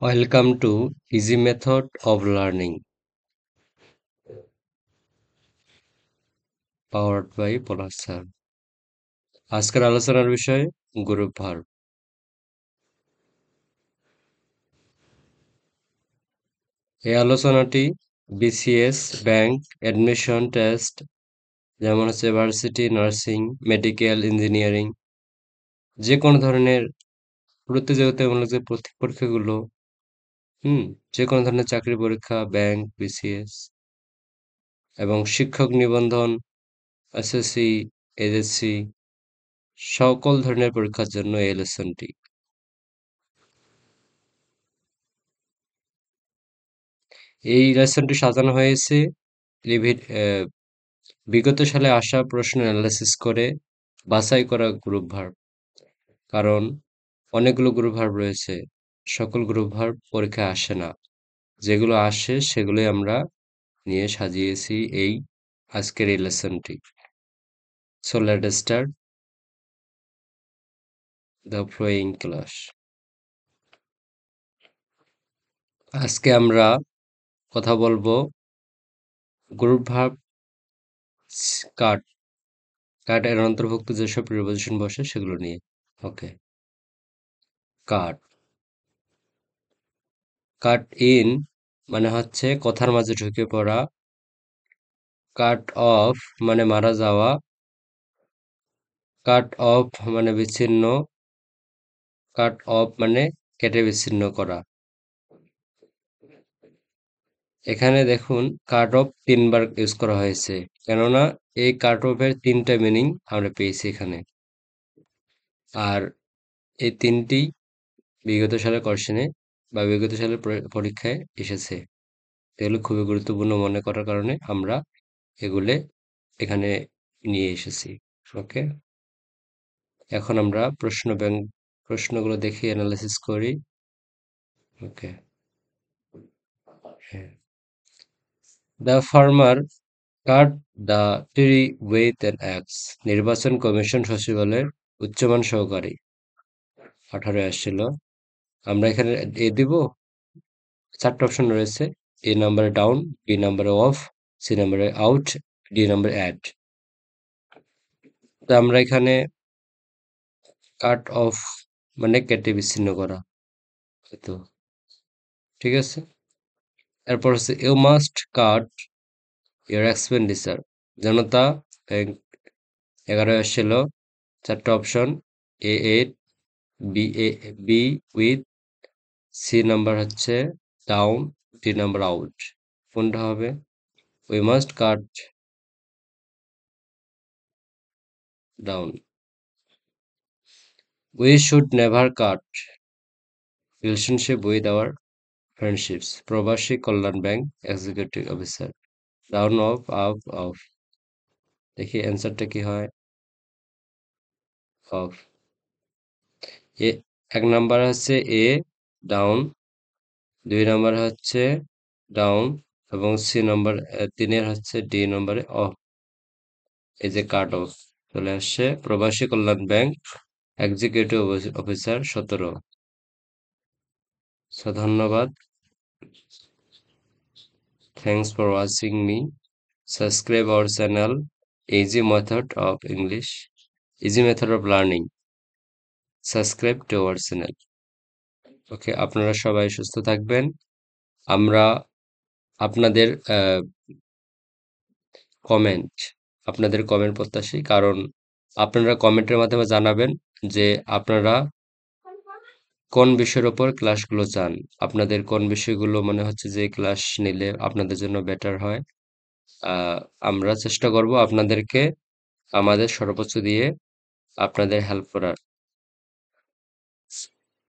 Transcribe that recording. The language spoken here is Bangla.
Welcome to Easy Method of Learning, powered by Polar Sir. আজকের আলোচনার বিষয় গ্রুপ ভার্ব। এই আলোচনাটি বিসিএস, ব্যাংক, অ্যাডমিশন টেস্ট, যেমন হচ্ছে ভার্সিটি, নার্সিং, মেডিকেল, ইঞ্জিনিয়ারিং, যে কোনো ধরনের প্রতিযোগিতামূলক যে পরীক্ষাগুলো, যে কোনো ধরনের চাকরি পরীক্ষা, ব্যাংক, বিসিএস এবং শিক্ষক নিবন্ধন, এসএসসি, এইচএসসি, সকল ধরনের পরীক্ষার জন্য এই লেসনটি। এই লেসনটি সাজানো হয়েছে বিগত সালে আসা প্রশ্ন অ্যানালাইসিস করে বাছাই করা গ্রুপ ভার্ব। কারণ অনেকগুলো গ্রুপ ভার্ব রয়েছে, সকল গ্রুপ ভার্ব পরীক্ষায় আসে না। যেগুলো আসে সেগুলোই আমরা নিয়ে সাজিয়েছি এই আজকের এই লেসনটি। So let start the flowing class. আজকে আমরা কথা বলবো গ্রুপ ভার্ব কাট কাট এর অন্তর্ভুক্ত যেসব প্রিপোজিশন বসে সেগুলো নিয়ে। ওকে, কাট কাট ইন মানে হচ্ছে কথার মাঝে ঢুকে পড়া। কাট অফ মানে মারা যাওয়া। কাট অফ মানে বিচ্ছিন্ন। কাট অফ মানে কেটে বিচ্ছিন্ন করা। এখানে দেখুন কাট অফ তিনবার ইউজ করা হয়েছে, কেননা এই কাট অফের তিনটা মিনিং আমরা পেয়েছি এখানে। আর এই তিনটি বিগত সালের কোশ্চেনে বা বিগত সালের পরীক্ষায় এসেছে। এগুলো খুবই গুরুত্বপূর্ণ মনে করার কারণে আমরা এগুলো এখানে নিয়ে এসেছি। ওকে, এখন আমরা প্রশ্নগুলো দেখি, অ্যানালাইসিস করি। ওকে, হ্যাঁ। The farmer cut the tree with an axe. নির্বাচন কমিশন সচিবালয়ের উচ্চমান সহকারী 18 আসছিল। আমরা এখানে এ দিব, 4টা অপশন রয়েছে। এ নাম্বারে ডাউন, বি নাম্বারে অফ, সি নাম্বারে আউট, ডি নাম্বারে অ্যাড। তো আমরা এখানে কাট অফ মানে কেটে বিচ্ছিন্ন করা, তো ঠিক আছে। এরপর হচ্ছে you must cut your expenditure. Janata bank 11 আসছিল। 4টা option, A eight, B with, C number হচ্ছে ডাউন, ডি নাম্বার আউট। কোনটা হবে? We must cut down. We should never cut relationship with our friendships. Probashi Kallyan bank executive officer. Down off, up off. দেখি অ্যান্সারটা কি হয়। অফ। এ 1 নাম্বার হচ্ছে এ ডাউন, 2 নাম্বার হচ্ছে ডাউন এবং সি নাম্বার 3 হচ্ছে ডি নম্বরে অফ। এই যে কাট অফ চলে আসছে। Probashi Kallyan bank executive officer 17। So ধন্যবাদ। Thanks for watching me. Subscribe our channel easy method of English, easy method of learning. Subscribe to our channel. Okay, আপনারা সবাই সুস্থ থাকবেন। আমরা আপনাদের কমেন্ট আপনাদের কমেন্ট প্রত্যাশী, কারণ আপনারা কমেন্টের মাধ্যমে জানাবেন যে আপনারা কোন বিষয়ের ওপর ক্লাসগুলো চান। আপনাদের কোন বিষয়গুলো মনে হচ্ছে যে ক্লাস নিলে আপনাদের জন্য বেটার হয়। আহ, আমরা চেষ্টা করব আপনাদেরকে আমাদের সর্বোচ্চ দিয়ে আপনাদের হেল্প করার।